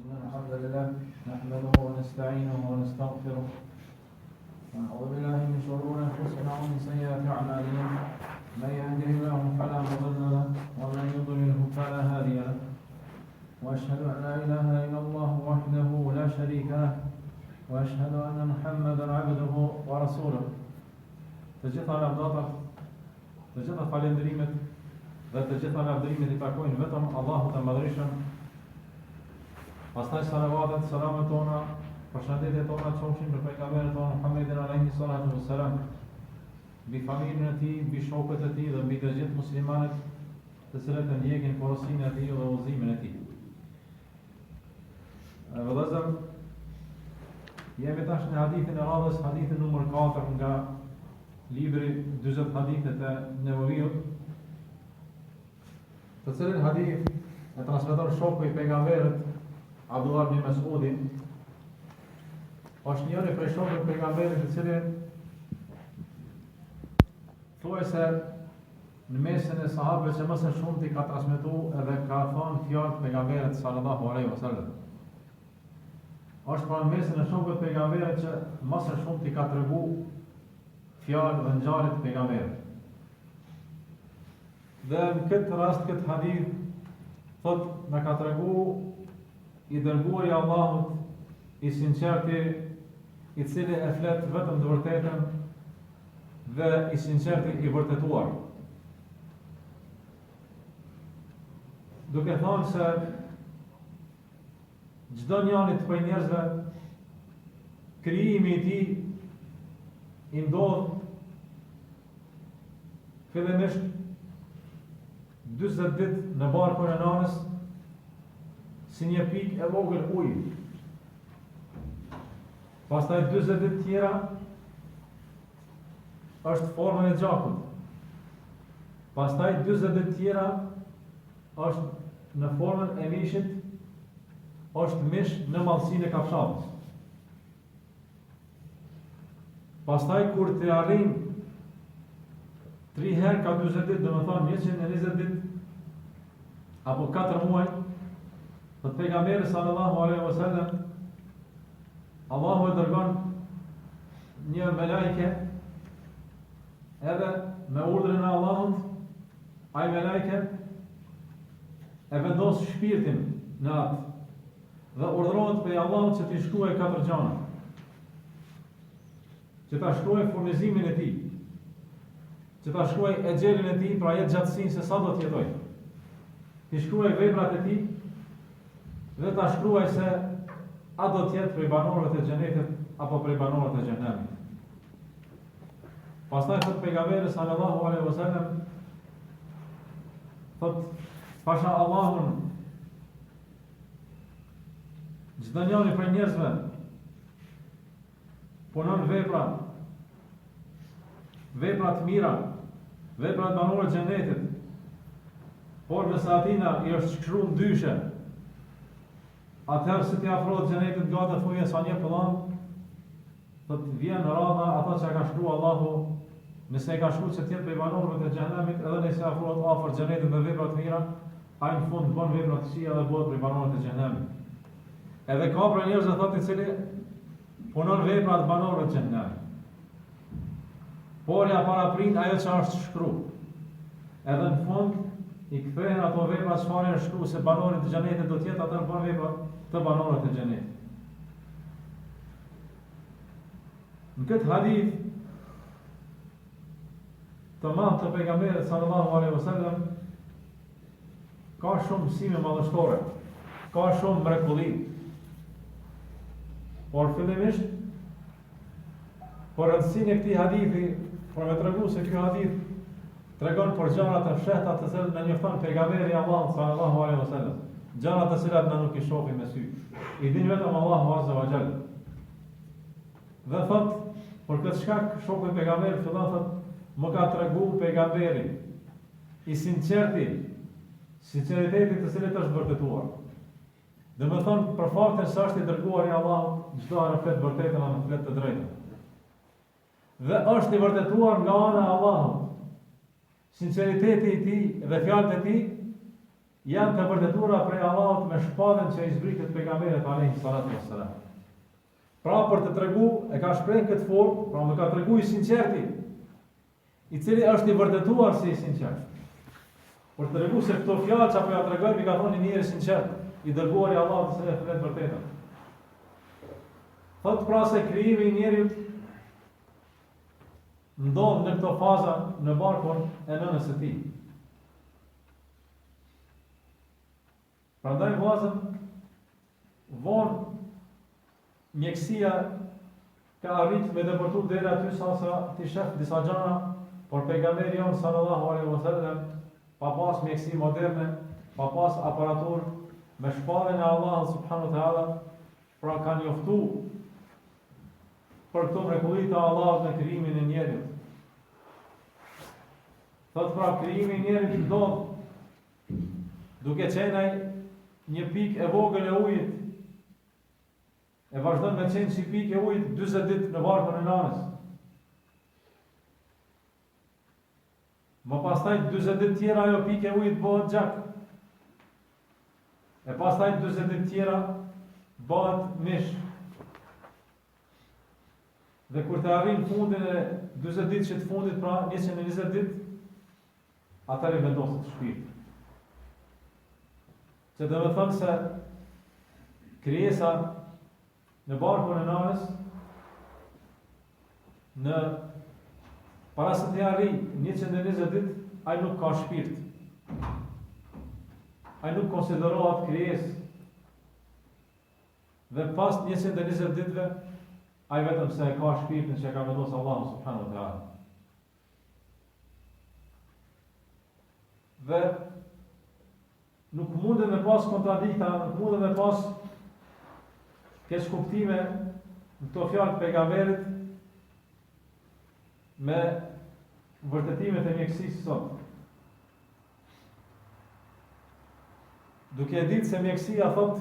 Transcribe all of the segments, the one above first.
الحمد لله نحمده ونستعينه ونستغفره ونعوذ بالله من شرور أنفسنا ومن سيئات أعمالنا من يهده الله فلا مضل له ومن يضلله فلا هادي له وأشهد أن لا إله إلا الله وحده لا شريك له وأشهد أن محمدا عبده ورسوله. Të gjitha lavdatat, të gjitha falendrimet dhe të gjitha lavdërimet I takojnë vetëm Allahut të Madhërisëm. Pastaj salavatet, selamet tona, përshëndetjet tona qofshin për pejgamberin tonë Muhammedin alayhi salatu wassalam, mbi familjen e tij, mbi shokët e tij dhe mbi të gjithë muslimanët të cilët e ndjekin porosinë e tij dhe udhëzimin e tij. Vëllezër, jemi tash në hadithin e radhës, hadithin numër 4 nga libri 40 hadithet e Nevaviut, të cilin hadith e transmeton shoku I pejgamberit Abdullah ibn Mas'udi, është njëri prej shokëve të pejgamberit I cili thuaj se në mesin e sahabëve që më së shumti ka transmetuar edhe ka thënë fjalë të pejgamberit sallallahu alaihi wasallam. Është pra në mesin e shokëve të pejgamberit që më së shumti ka treguar fjalë dhe ngjarje të pejgamberit. Dhe në këtë rast, këtë hadith, thot na ka treguar I dërguari I Allahut, I sinqerti, I cili e flet vetëm të vërtetën dhe I sinqerti I vërtetuar. Duke thënë se çdo njeri prej njerëzve krijimi I tij I ndodh fillimisht 40 ditë në barkun e nanës si një pikë e vogël uji. Pastaj 40 ditë tjera është forma e gjakut. Pastaj 40 ditë tjera është në formën e mishit, është mish në mallësinë e kafshatës. Pastaj kur të arrin 3 herë ka 40 ditë, domethënë 120 ditë apo 4 muaj, të pejgamberi sallallahu alaihi wasallam, Allahu e dërgon një melajke, edhe me urdhrin e Allahut, ai melajke e vendos shpirtin në atë dhe urdhërohet prej Allahut që t'i shkruajë 4 gjëra. Që ta shkruajë furnizimin e tij, që ta shkruajë exhelin e tij, pra jetë gjatësinë se sa do të jetojë. T'i shkruajë veprat e tij dhe ta shkruaj se a do të jetë prej banorëve të xhenetit apo prej banorëve të xhenemit. Pastaj thot pejgamberi sallallahu alaihi wasallam, thot pasha Allahun, çdo njeri prej njerëzve punon vepra të mira, vepra të banorëve të xhenetit, por nëse atina I është shkruar ndyshe, atëherë se t'i afrohet xhenetit gata thuje sa një pëllam, thot vjen rradha ata që ka shkruar Allahu, nëse e ka shkruar se t'jetë prej banorëve të xhenemit, edhe nëse afrohet afër xhenetit me vepra të mira, ai në fund bën vepra të këqija dhe bëhet prej banorëve të xhenemit. Edhe ka pra njerëz thotë I cili punon vepra të banorëve të xhenemit, por ja paraprin ajo që është shkruar. Edhe në fund I kthehen ato vepra çfarë është shkruar se banori të xhenetit do të jetë, atë bën vepra të banorëve të xhenetit. Në këtë hadith të madh të pejgamberit sallallahu alaihi wasallam ka shumë mësime madhështore, ka shumë mrekulli. Por fillimisht por rëndësinë e këtij hadithi, por me tregu se ky hadith tregon për gjëra të fshehta të cilat na njofton pejgamberi I Allahut sallallahu alaihi wasallam, gjëra të cilat na nuk I shohim me sy. I din vetëm Allahu azza wa jalla. Dhe thot, për këtë shkak shoku I pejgamberit fillon thot, më ka treguar pejgamberi I sinqerti, sinqeriteti të cilit është vërtetuar. Dhe më thonë, për faktin se është I dërguar I Allahut, çdo herë flet vërtetën apo flet të drejtën. Dhe është I vërtetuar nga ana e Allahut. Sinqeriteti I tij dhe fjalët e tij janë të vërtetuara prej Allahut me shpatën që i zbritet pejgamberit alayhi salatu wassalam. Pra për të tregu, e ka shprehur këtë formë, pra më ka tregu i sinqerti, i cili është i vërtetuar si i sinqert. Për të tregu se këto fjalë që apo ja tregoj, mi ka thonë njëri sinqert, i dërguar i Allahut se e flet vërtetën. Thot pra se krijimi i njerit ndodh në këto faza në barkun e nënës së tij. Prandaj vllazën vonë mjekësia ka arrit me depërtu deri aty sa ti shef disa gjëra, por pejgamberi jon sallallahu alaihi wasallam pa pas mjekësi moderne, pa pas aparatur, me shpalljen e Allahut subhanahu wa taala, pra ka njoftu për këto mrekulli të Allahut në krijimin e njerit. Thot pra krijimi i njerit ndodh duke qenë një pikë e vogël e ujit, e vazhdon me qenë si pikë e ujit 40 ditë në barkun e nanës. Më pastaj 40 ditë tjera ajo pikë e ujit bëhet gjak. E pastaj 40 ditë tjera bëhet mish. Dhe kur të arrin fundin e 40 ditësh të fundit, pra 120 ditë, atëherë vendoset shpirti. Që dhe me thëmë se krijesa në barkun e nanës, në para se të arri 120 ditë, ai nuk ka shpirt. Ai nuk konsiderohet krijesë. Dhe pas 120 ditëve, ai vetëm se e ka shpirtin që ka vendosur Allahu subhanahu wa taala. Dhe nuk mundet me pas kontradikta, nuk mundet me pas keq kuptime në këto fjalë të pejgamberit me vërtetimet e mjekësisë sot. Duke ditë se mjekësia thot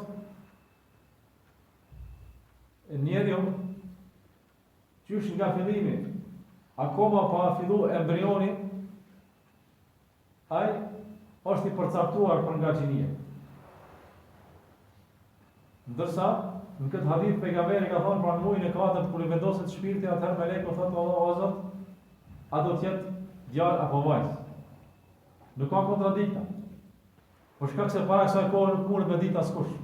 njeriu qysh nga fillimi, akoma pa fillu embrioni, ai është i përcaktuar për nga gjinia. Ndërsa, në këtë hadith pejgamberi ka thonë pra në muajin e 4 kur i vendoset shpirti, atëherë meleku thotë o Zot, a do të jetë djalë apo vajzë? Nuk ka kontradikta. Por shkak se para kësaj kohe nuk mundet me ditë askush.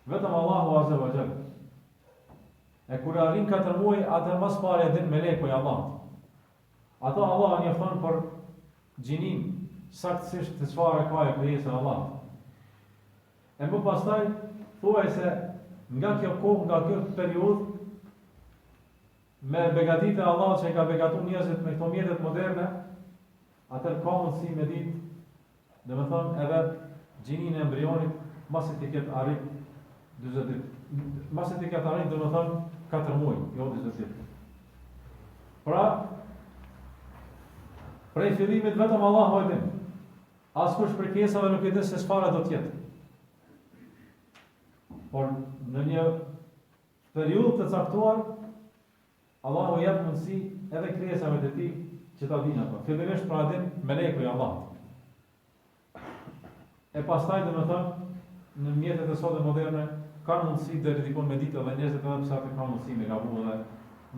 Vetëm Allahu azza wa jalla. E kur arrin 4 muaj, atëherë mas pari e din meleku i Allahut. Ato Allah njofton për gjinin saktësisht të çfarë ka e krijesa e Allahut. E më pastaj thuaj se nga kjo kohë, nga kjo periudhë, me begatitë e Allahut që i ka begatuar njerëzit me këto mjetet moderne, atëherë ka mundësi me ditë, domethënë edhe gjinin e embrionit masi të ketë arrit 40 ditë. Masi të ketë arrit domethënë 4 muaj, jo 40 ditë. Pra, prej fillimit vetëm Allahu e din. Askush prej krijesave nuk e din se çfarë do të jetë. Por në një periudhë të caktuar, Allahu jep mundësi edhe krijesave të tij që ta dinë ato. Fillimisht pra din meleku i Allahut. E pastaj domethënë në mjetet e sotme moderne ka mundësi deri dikon me ditë edhe njerëzit edhe pse ata kanë mundësi me gabu edhe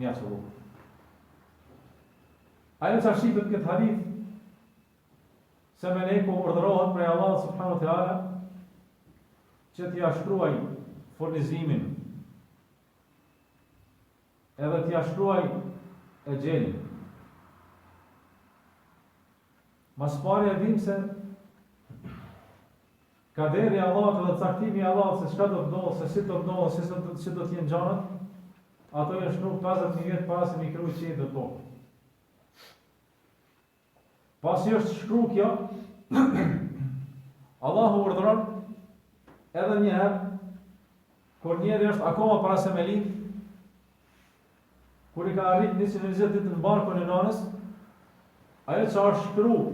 një ashtu. Ajo që shqitet këtë hadith, se meleku urdhërohet prej Allahut subhanahu wa taala që t'ia shkruaj furnizimin, edhe t'ia shkruaj e gjelin. Mas pari e dim se kaderi i Allahut dhe caktimi i Allahut se çka do të ndodhë, se si do të ndodhë, si do të jenë gjanat, ato janë shkruar 50.000 vjet para se mi kriju qiellin dhe tokën. Pasi është shkruar kjo, Allahu urdhëron edhe një herë, kur njeri është akoma para se me lind, kur i ka arrit 120 ditë në barkun e nanës, ajo që është shkruar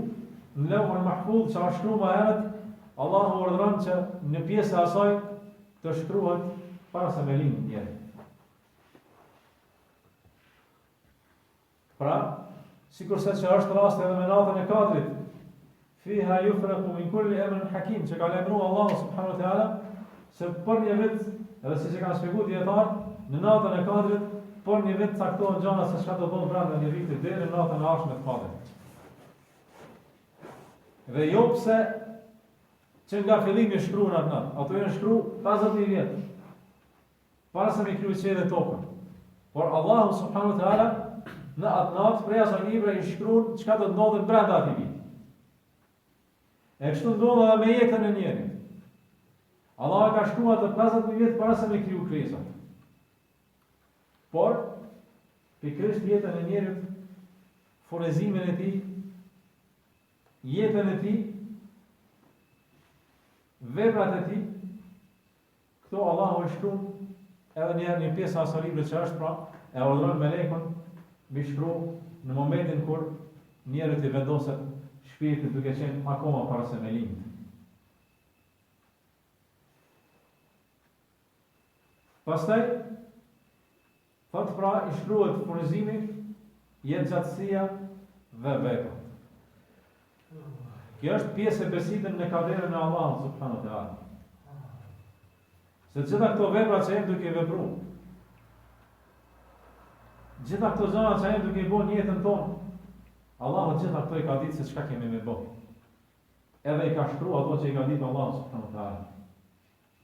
në Lauhul Mahfuz, që është shkruar më herët, Allahu urdhëron që në pjesë e asaj të shkruhet para se me lind njeri. Pra, sikurse që është rasti edhe me natën e 4, fiha yufraqu min kulli amrin hakim, që ka lajmëruar Allahu subhanahu wa taala se për një vit, edhe siç e kanë shpjeguar dietar, në natën e Kadrit, për një vit caktohen gjëra se çka do bëhen brenda një viti deri në natën e ardhshme të Kadrit. Dhe jo pse që nga fillimi shkruan atë natë, ato janë shkruar 50.000 vjet. Para se me kriju qiellin dhe tokën. Por Allahu subhanahu wa taala në atë natë prej asaj libre i shkruan çka do të ndodhë brenda atij viti. E kështu ndodh edhe me jetën e njerit. Allah ka shkruar atë 50.000 vjet para se me kriju krijesat. Por pikërisht jetën e njerit, furnizimin e tij, jetën e tij, veprat e tij, këto Allahu e shkruan edhe një pjesë asaj librit që është pra e urdhëron melekun mi shkruaj në momentin kur njerëzit i vendosen shpirtin duke qenë akoma para se me lindë. Pastaj thot pra i shkruhet furnizimi, jetëgjatësia dhe veprat. Kjo është pjesë e besimit në kaderën e Allahut subhanahu wa taala. Se gjitha këto vepra që jemi duke vepruar, gjitha këto gjëra që jemi duke bërë në jetën tonë, Allahu gjitha këto i ka ditë se çka kemi me bërë. Edhe i ka shkruar ato që i ka ditë Allahu subhanahu wa taala.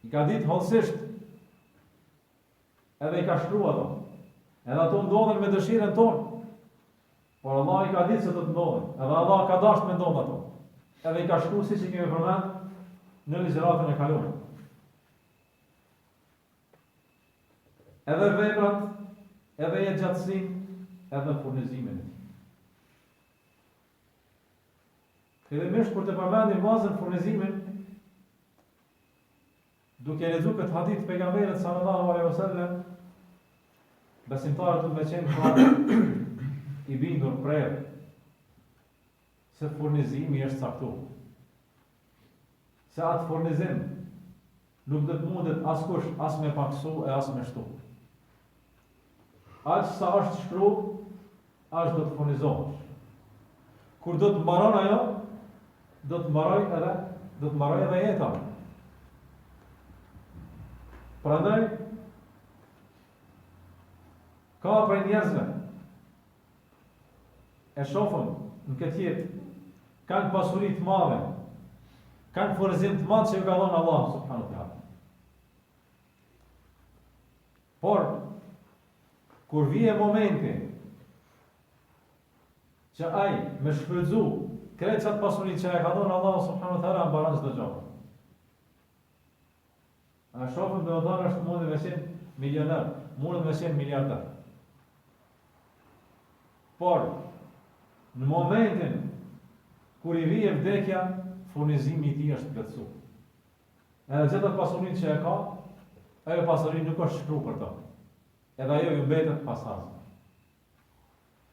I ka ditë hollësisht. Edhe i ka shkruar ato. Edhe ato ndodhen me dëshirën tonë. Por Allah i ka ditë se do të ndodhen. Edhe Allah ka dashur me ndodhen ato. Edhe i ka shkruar siç i kemi përmend në ligjëratën e kaluar. Edhe veprat, edhe jetëgjatësinë, edhe furnizimin. Fillimisht kur të përmendim bazën furnizimin, duke lexuar këtë hadith të pejgamberit sallallahu alaihi wasallam, besimtarët do të qenë i bindur prerë se furnizimi është caktuar. Se atë furnizim nuk do të mundet askush as me paksu e as me shtu. Aq sa është shkruar, aq do të furnizohesh. Kur do të mbaron ajo, do të mbaroj edhe jeta. Prandaj ka prej njerëzve e shohën në këtë jetë, kanë pasuri të madhe, kanë furnizim të madh që ju ka dhënë Allah subhanahu wa taala. Por kur vije momenti që ai me shfrytzu krejt qatë pasuri që e ka dhënë Allah subhanahu wa taala mbaron çdo gjë. A shofën dhe odar është mundi me qenë milioner, mundi me qenë miliardar. Por, në momentin kur i vije vdekja, furnizimi i tij është plotësuar. Edhe gjithë pasurinë që e ka, ajo pasuri nuk është shkruar për to. Edhe ajo ju mbetet pasardhës.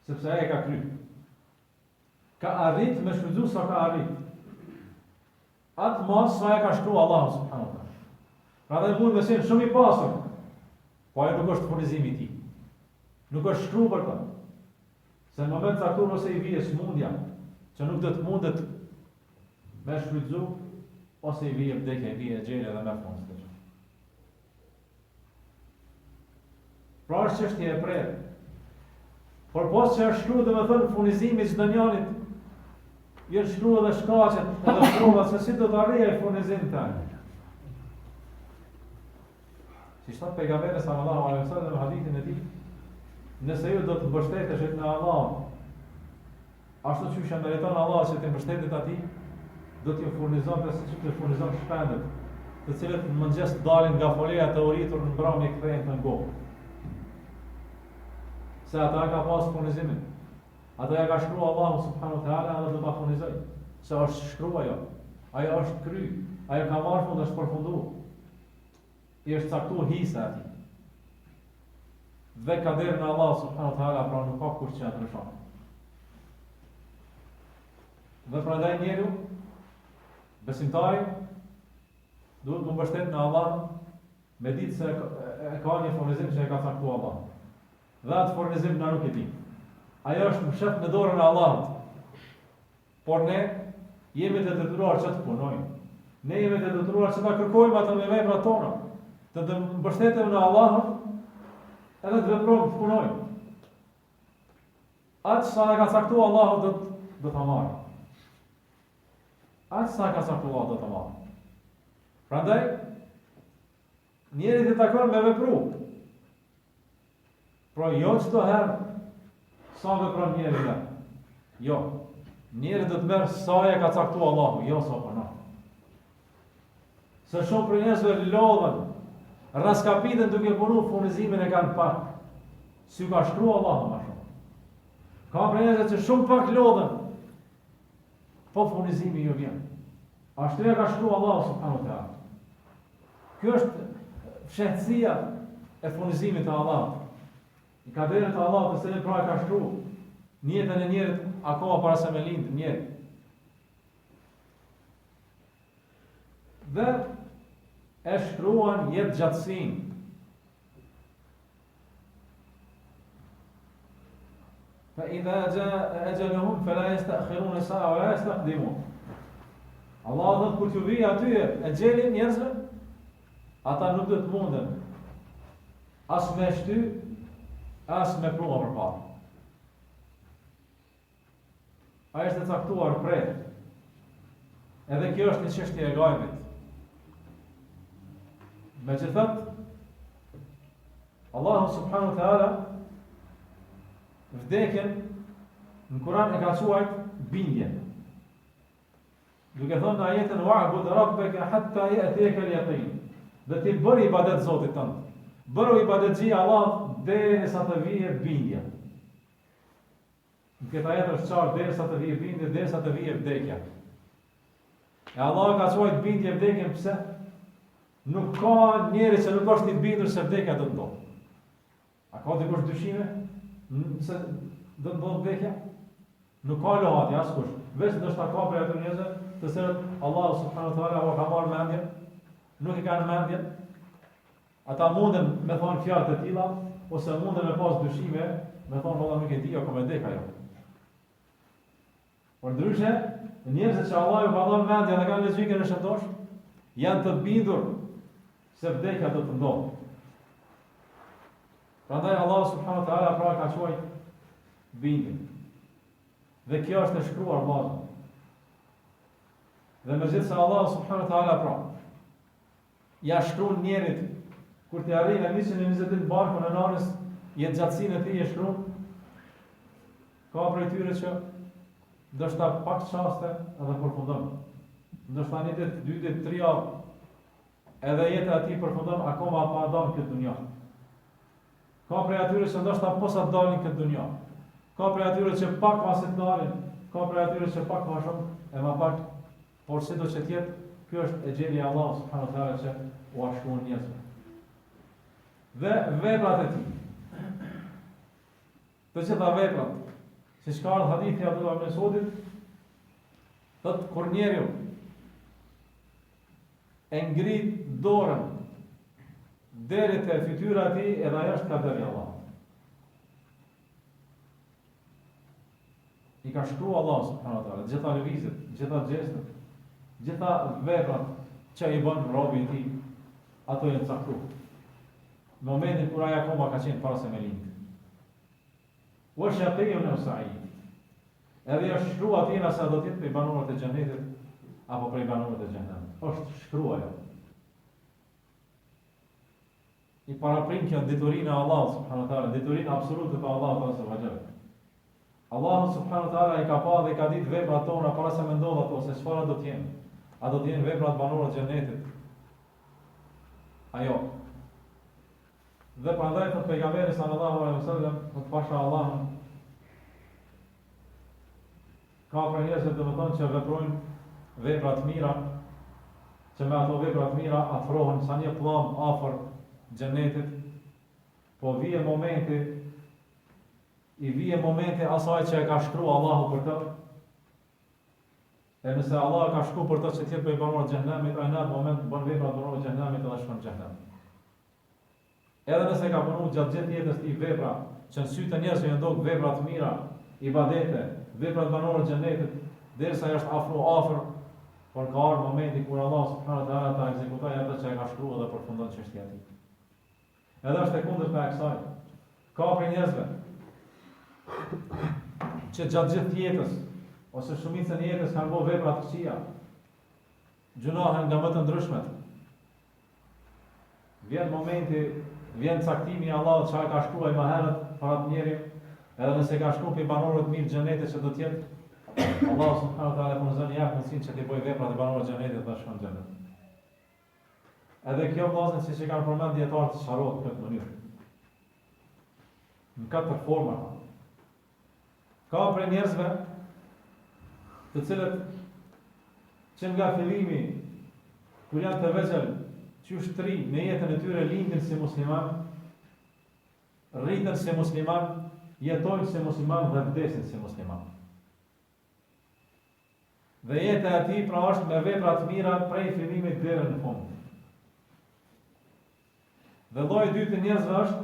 Sepse ai e ka kryer. Ka arrit me shfrytzu sa ka arrit. Atë mas sa e ka shkruar Allahu subhanahu wa taala. Pra dhe mund me qenë shumë i pasur, po ajo nuk është furnizimi i tij. Nuk është shkruar për to. Se në moment caktuar ose i vije smundja, që nuk do të mundet me shfrytzu, ose i vije vdekja, i vije gjele dhe me fund të gjë. Pra është çështje e prerë. Por pas që është shkruar, domethënë furnizimi i çdo njanit, janë shkruar edhe shkaqet, edhe provat se si do të arrijë furnizim tani. Si thot pejgamberi sallallahu alaihi wasallam në hadithin e tij, nëse ju do të mbështeteshit në Allah, ashtu siç e meriton Allah që të mbështetet atij, do t'ju furnizon dhe siç të furnizon shpendet, të cilët në mëngjes dalin nga foleja të uritur në mbrëmje kthehen në gojë. Se ata ka pas furnizimin. Ata ja ka shkruar Allahu subhanahu wa taala dhe do ta furnizoj. Se është shkruar ajo. Ajo është kry. Ajo ka marrë fund, është përfunduar. I është caktuar hisa atij. Dhe kaderin e Allah subhanahu wa taala pra nuk ka kur që ndryshon. Dhe prandaj njeriu besimtari duhet të mbështet në Allah me ditë se e ka një furnizim që e ka caktuar Allah. Dhe atë furnizim na nuk e di. Ajo është mshef në dorën e Allahut. Por ne jemi të detyruar që të punojmë. Ne jemi të detyruar që ta kërkojmë atë me veprat tona, të mbështetemi në Allahun, edhe të veprojmë, të punojmë. Aq sa na ka caktuar Allahu do ta marrim. Aq sa ka caktuar Allahu do ta marrim. Prandaj njeri të takon me vepru. Pra jo çdo herë sa vepron njeri ja. Jo. Njeri do të merr sa e ka caktuar Allahu, jo sa punon. Se shumë për njerëzve lodhen, raskapiten duke punu, furnizimin e kanë pak. Si ka shkruar Allahu më shumë. Ka për njerëzve që shumë pak lodhen, po furnizimi jo vjen. Ashtu e ka shkruar Allahu subhanahu wa taala. Kjo është fshehtësia e furnizimit të Allahut. I kaderit të Allahut të cilin pra ka shkruar në jetën e njerit akoma para se me lind njeri. Dhe e shkruan jetë gjatësin. Fa idha jaa ajaluhum fala yasta'khiruna sa'a wa la yastaqdimun. Allah do të kur t'ju vijë aty e xhelin njerëzve, ata nuk do të munden as me shty, as me prua përpara. Ai është e caktuar prej. Edhe kjo është një çështje e gajbit. Megjithatë, Allahu subhanahu wa taala vdekjen në Kur'an e ka quajt bindje. Duke thënë në ajetën wa'bud rabbaka hatta ya'tiyaka al-yaqin. Dhe ti bëri ibadet Zotit tënd. Bëro ibadetxhi Allah derisa të vijë bindja. Në këtë ajet është qartë derisa të vijë bindje, derisa të vijë vdekja. E Allah ka quajt bindje vdekjen pse? Nuk ka njeri që nuk është i bindur se vdekja do të ndodhë. A ka dikush dyshime se do të ndodhë vdekja? Nuk ka lohati askush. Veç ndoshta ka për ato njerëz të cilët Allahu subhanahu wa taala ka marrë mendjen, nuk e kanë mendjen. Ata munden me thonë fjalë të tilla ose munden me pas dyshime, me thonë valla nuk e di apo me vdek ajo. Por ndryshe, njerëzit që Allahu ka dhënë mendjen dhe kanë lexuar në shëndosh, janë të bindur se vdekja do të ndodhë. Prandaj Allah subhanahu wa taala pra ka quajt bindje. Dhe kjo është e shkruar bazën. Dhe megjithëse Allah subhanahu wa taala pra ja shkruan njerit kur të arrijë në 120 barkun e nanës, jetë gjatësinë e tij e shkruan. Ka prej tyre që ndoshta pak çaste edhe përfundon. Ndoshta një ditë, 2 ditë, 3 javë, edhe jeta e tij përfundon akoma pa dalë këtë dunjë. Ka prej atyre që ndoshta posa dalin këtë dunjë. Ka prej atyre që pak pasi të dalin, ka prej atyre që pak më shumë e më pak, por sido që tjetë, kjo është e gjeli Allah subhanahu wa taala që u ashtuan njerëzve. Dhe veprat e tij. Të gjitha veprat, siç ka ardhur hadithi Abdullah ibn Mesudit, thotë kur njeriu e ngrit dorën deri te fytyra e tij, edhe ajo është kaderi Allah. I ka shkruar Allah subhanahu wa taala gjitha lëvizjet, gjitha gjestet, gjitha veprat që i bën robi i tij, ato janë caktuar. Në momentin kur ai akoma ka qenë para se me lindë. Wa shaqiyyun aw sa'id. Edhe është shkruar aty nëse do të jetë prej banorëve të xhenetit apo prej banorëve të xhenemit. Është shkruar ajo. I paraprin kjo detyrinë e Allahut subhanahu wa taala, detyrinë absolute të Allahut azza wa jalla. Allahu subhanahu wa taala i ka pa dhe i ka ditë veprat tona para se me ndodh ato, se çfarë do të jenë. A do të jenë veprat banorëve të xhenetit? Ajo. Dhe prandaj thot pejgamberi sallallahu alaihi wasallam, thot pasha Allahun, ka për njerëz që domethënë që veprojnë vepra të mira, që me ato vepra të mira afrohen sa një pllëm afër xhenetit, po vije momenti asaj që e ka shkruar Allahu për të. E nëse Allah ka shkruar për të që të jetë prej banorëve të xhenemit, ai në atë moment bën vepra të banorëve të xhenemit edhe shkon në xhenem. Edhe nëse ka punu gjatë gjithë jetës tij vepra që në sytë të njerëzve janë ndodhur vepra të mira, ibadete, vepra të banorëve të xhenetit, derisa ajo është afër, por ka ardhur momenti kur Allah subhanahu wa taala ta ekzekutojë atë që ai ka shkruar dhe përfundon çështja e tij. Edhe është e kundërta e kësaj. Ka për njerëzve që gjatë gjithë jetës ose shumicën e jetës kanë bërë vepra të këqija, gjunahe nga më të ndryshmet. Vjen caktimi i Allahut që ai ka shkruar më herët para të njeriu, edhe nëse ka shkruar për banorët mirë xhenetit që do të jetë, Allah subhanahu wa taala punzon ja mundsinë që të bëj vepra të banorëve të xhenetit dhe shkon në xhenet. Edhe kjo vllazën siç e kanë përmendur dietarët sharohet në këtë mënyrë. Në katër forma. Ka për njerëzve të cilët që nga fillimi kur janë të vegjël, qysh tri në jetën e tyre lindin si musliman, rriten si musliman, jetojnë si musliman dhe vdesin si musliman. Dhe jeta e tij pra është me vepra të mira prej fillimit deri në fund. Dhe lloji i dytë të njerëzve është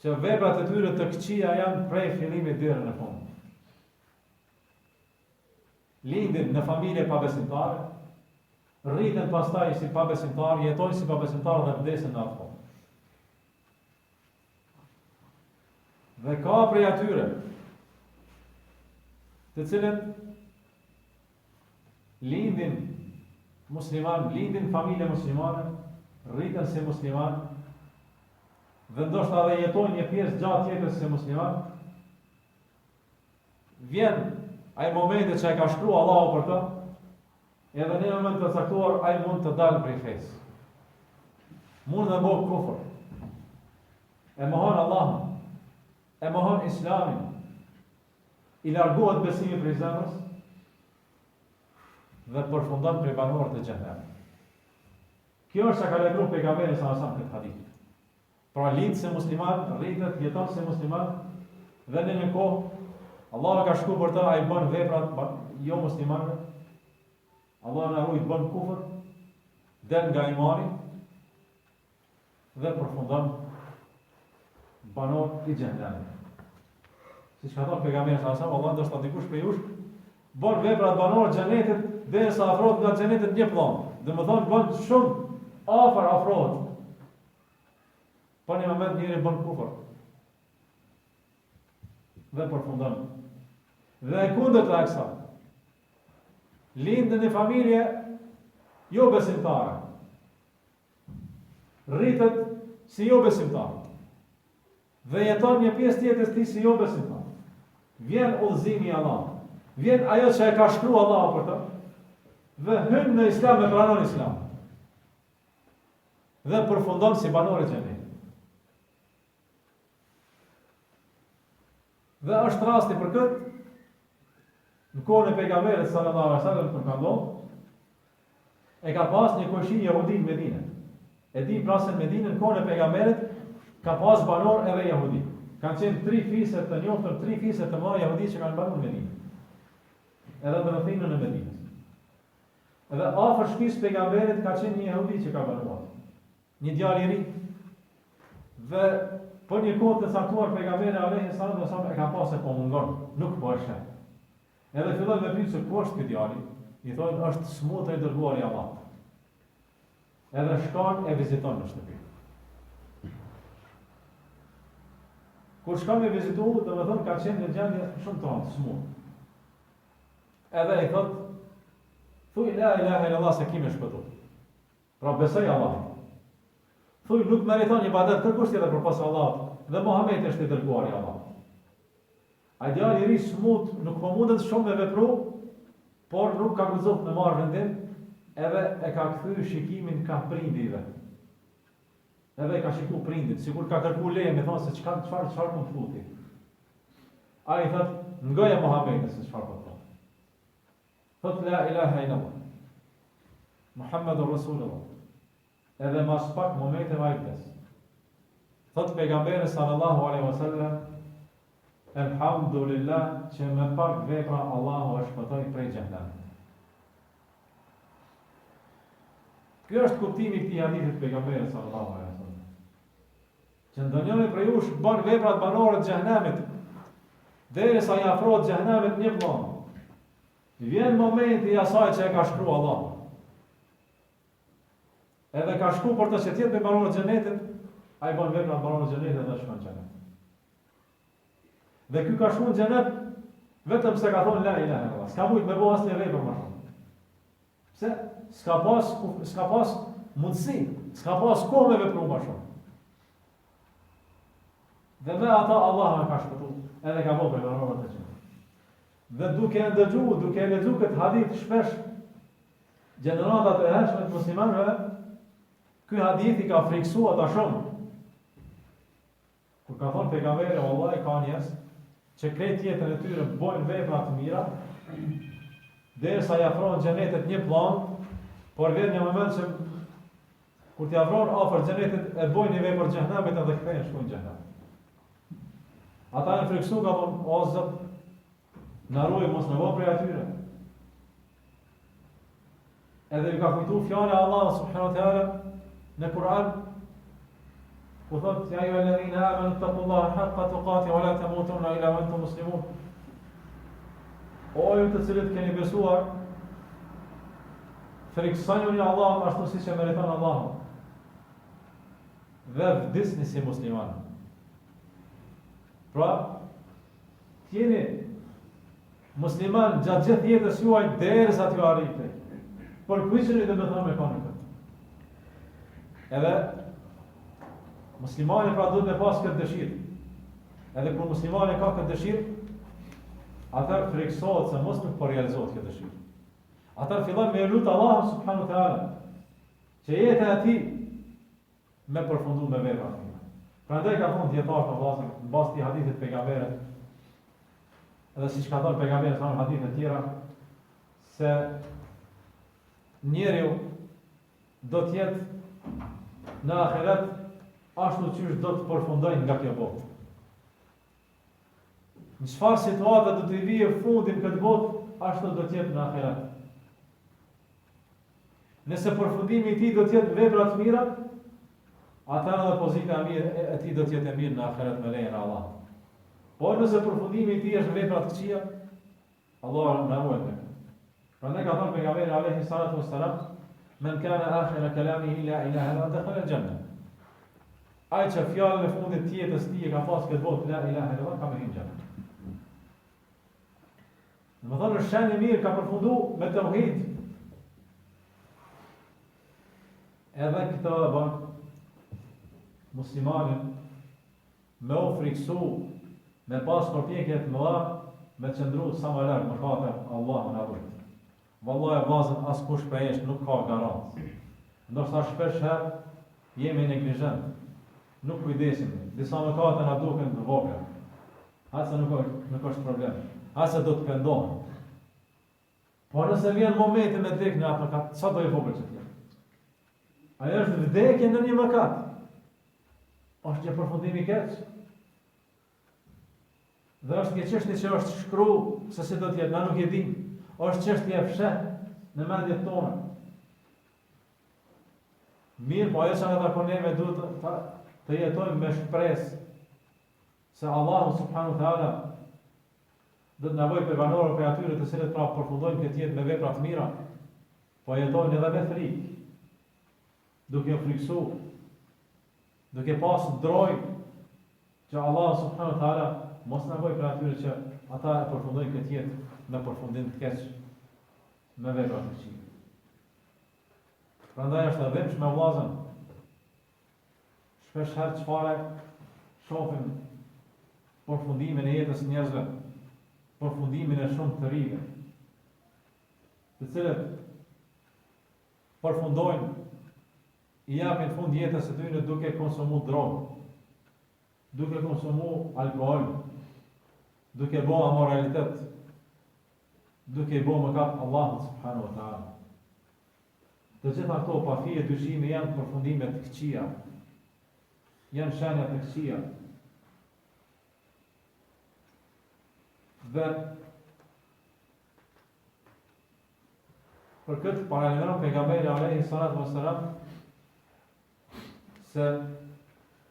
që veprat e tyre të këqija janë prej fillimit deri në fund. Lindin në familje pabesimtare, rriten pastaj si pabesimtar, jetojnë si pabesimtar dhe vdesin në atë fund. Dhe ka prej atyre të cilët lindin musliman, lindin familje muslimane, rriten si musliman, dhe ndoshta edhe jetojnë një pjesë gjatë jetës si musliman, vjen ai momenti që ai ka shkruar Allahu për të, edhe në moment të caktuar ai mund të dalë prej fesë. Mund të bëjë kufër. E mohon Allahun, e mohon Islamin, i largohet besimi prej zemrës dhe përfundon prej banorëve të xhenemit. Kjo është sa ka lejruar pejgamberi sa asam këtë hadith. Pra lind se musliman, rritet, jeton se musliman, dhe në një kohë Allah ka shku për ta, ai bën veprat jo muslimanëve. Allah na ruaj të bën kufër, del nga imani dhe përfundon banor i xhenemit. Siç ka thënë pejgamberi sa asam, Allah do të dikush për jush bën veprat banor të xhenetit derisa afrohet nga xheneti një pllon. Domethënë bën shumë afër afrohet. Po në moment njëri bën kufër dhe përfundon. Dhe e kundërta e kësaj, lindën në familje jo besimtare, rritet si jo besimtar, dhe jeton një pjesë tjetër të tij si jo besimtar. Vjen udhëzimi i Allahut, vjen ajo që e ka shkruar Allahu për të, dhe hyn në Islam e pranon Islam, dhe përfundon si banor i xhenetit. Dhe është rasti për këtë, në kohën e pejgamberit sallallahu alaihi wasallam kur ka ndodhur, e ka pas një koshi jehudi në Medinë. E di pra se në Medinë në kohën e pejgamberit ka pas banor edhe jehudi. Kanë qenë 3 fisë të njohur, 3 fisë të mëdha jehudi që kanë banur në Medinë. Edhe në rrethinën e Medinës. Edhe afër shtëpisë së pejgamberit ka qenë një jehudi që ka banuar. Një djalë i ri. Dhe po një kohë të caktuar pejgamberi alayhi salatu wasallam e ka pasur po mungon, nuk po është. Edhe filloi me pyetje se ku është ky djali? I thonë është smutë i dërguar i Allahut. Edhe shkon e viziton në shtëpi. Kur shkon me vizitu, domethënë ka qenë në gjendje shumë të rëndë, smutë. Edhe i thotë, thuj la ilaha illallah se kimi shpëtuar. Pra besoj Allahut. Thuj nuk meriton ibadet kërkush tjetër përpas Allahut, dhe Muhamedi është i dërguari i Allahut. Ai djali i ri smut nuk po mundet shumë me vepru, por nuk ka guxuar me marrë vendim, edhe e ka kthy shikimin ka prindëve. Edhe e ka shikuar prindit, sikur ka kërkuar leje me thonë se çfarë mund të futi. Ai thot, ngoja Muhamedi se çfarë po thot. Thot la ilaha illallah. Muhammedur Rasulullah. Edhe mas pak momente vajtes. Thot pejgamberi sallallahu alaihi wasallam, elhamdulillah që me pak vepra Allahu e shpëtoi prej xhenemit. Kjo është kuptimi i këtij hadithi të pejgamberit sallallahu alaihi wasallam. Që ndonjëri prej jush bën vepra të banore të xhenemit, derisa i afrohet xhenemit një vllon. Vjen momenti i asaj që e ka shkruar Allah. Edhe ka shku për të që tjetë me banorë xhenetit, ai bën vepra në banorë xhenetit dhe shkon në xhenet. Dhe ky ka shku në xhenet vetëm se ka thonë la ilaha illallah. S'ka mujt me bëj asnjë vepër më shumë. Pse? S'ka pas mundësi, s'ka pas kohë me vepru më shumë. Dhe me ata Allah ka shpëtu, edhe ka bëu për banorët e xhenetit. Dhe duke ndëgju, duke lexuar këtë hadith shpesh gjeneratat e hershme të muslimanëve, ky hadith i ka friksuar ata shumë. Kur ka thonë pejgamberi vallahi ka njerëz që krejt jetën e tyre bojnë vepra të mira, derisa i afrohen xhenetit një plan, por vjen një moment që kur t'i afrohen afër xhenetit e bojnë një vepër xhenemit edhe kthehen shkojnë në xhenem. Ata janë friksuar, ka thonë o Zot, na ruaj mos në vëpër e atyre. Edhe ju ka kujtu fjale Allah subhanahu wa ta'ala në Kur'an, ku thot, ja ju e lëdhina amanu taqullaha haqqa tuqati wa la tamutunna illa wa antum muslimun. O ju të cilët keni besuar, friksoni Allah ashtu siç e meriton Allah. Dhe vdisni si musliman. Pra, jeni musliman gjatë gjithë jetës juaj derisa t'ju arritni. Por kuishëni dhe me thëmë e kanë këtë. Edhe muslimani pra duhet me pas këtë dëshirë. Edhe kur muslimani ka këtë dëshirë, atër friksohet se mos nuk po realizohet këtë dëshirë. Atër fillon me lutë Allah subhanahu wa ta'ala që jetë e ati me përfundu me vepra të mira. Prandaj ka thonë dietar të vllazër në bazë të hadithit pejgamberit, edhe siç ka thënë pejgamberi në hadithe të tjera, se njeriu do të jetë në ahiret ashtu siç do të përfundojë nga kjo botë. Në çfarë situate do të vijë fundi në këtë botë, ashtu do të jetë në ahiret. Nëse përfundimi i tij do të jetë vepra të mira, atëherë edhe pozita e tij do të jetë e mirë në ahiret me lejen e Allahut. Por nëse përfundimi i tij është vepra të këqija, Allah na ruaj. Prandaj ka thënë pejgamberi alayhi salatu wassalam, "Men kana akhira kalamihi la ilaha illa Allah dakhala al-janna." Ai që fjalën e fundit të jetës tij ka pas këtë botë la ilaha illa Allah ka me hyrë në xhenet. Në më thonë është mirë ka përfundu me tauhid. Edhe këtë bën muslimanin me u friksu, me pas përpjekje të mëdha, me qëndru sa më larg mëkate Allahu na ruaj. Vallahi vllazën askush prej nesh nuk ka garancë. Ndoshta shpesh herë jemi neglizhent, nuk kujdesim. Disa mëkate na duken të vogla. Asa nuk është problem. Asa do të pendohen. Por nëse vjen momenti me dek në atë mëkat, sa do i vogël që t'jetë? Ajo është vdekje në një mëkat. Është një përfundim i keq. Dhe është një çështje që është shkruar se si do të jetë, na nuk e dim. Është çështje e fshehtë në mendjet tona. Mirë, po ajo që na takon neve duhet të jetojmë me shpresë se Allahu subhanahu wa taala do të na vojë për banorë për atyre të cilët pra përfundojnë këtë jetë me vepra të mira, po jetojnë edhe me frikë, duke u friksuar, duke pas droj që Allah subhanahu wa taala mos na vojë për atyre që ata e përfundojnë këtë jetë me përfundim të keq, me vepra të këqija. Prandaj është e dhimbshme vllazën. Shpesh herë çfarë shohim përfundimin e jetës njerëzve, përfundimin e shumë të rive, të cilët përfundojnë i japin fund jetës së tyre duke konsumu drogë, duke konsumu alkohol, duke bo amoralitet, duke bo mëkat Allahut subhanahu wa taala. Të gjitha këto pa fije dyshimi janë përfundime të këqija, janë shenja të këqija. Dhe për këtë paralajmëron pejgamberi alayhi salatu wassalam se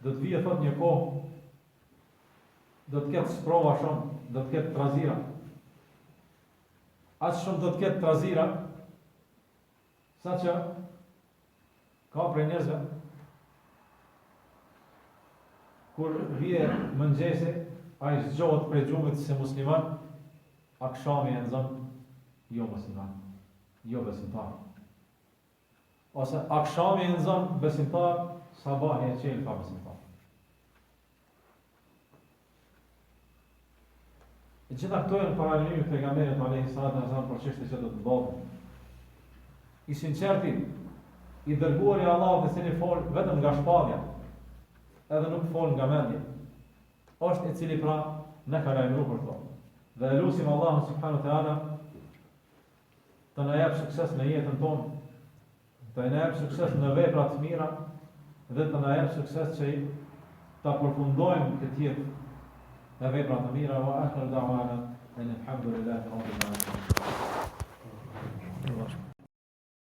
do të vijë thot një kohë do të ketë sprova shumë, do të ketë trazira. Aq shumë do të ketë trazira, sa që ka prej njerëzve, kur vije mëngjesi, ai zgjohet prej gjumit si musliman, akshami e nxon jo musliman, jo besimtar. Ose akshami e nxon besimtar, sabahi e qelë pa besimtar. E gjitha këto e në paralelimi pejgamberit alayhi salatu wasallam për çështje që do të bëhen. Ishin qerti, i dërguar i Allahut i cili fol vetëm nga shpallja, edhe nuk fol nga mendja. Është i cili pra ne ka lajmëruar për to. Dhe lutim Allahun subhanahu wa taala të na jap sukses në jetën tonë, të na jap sukses në vepra të mira dhe të na jap sukses që ta përfundojmë këtë jetë në vepra të mira. Wa akhiru da'wana alhamdulillahi rabbil alamin.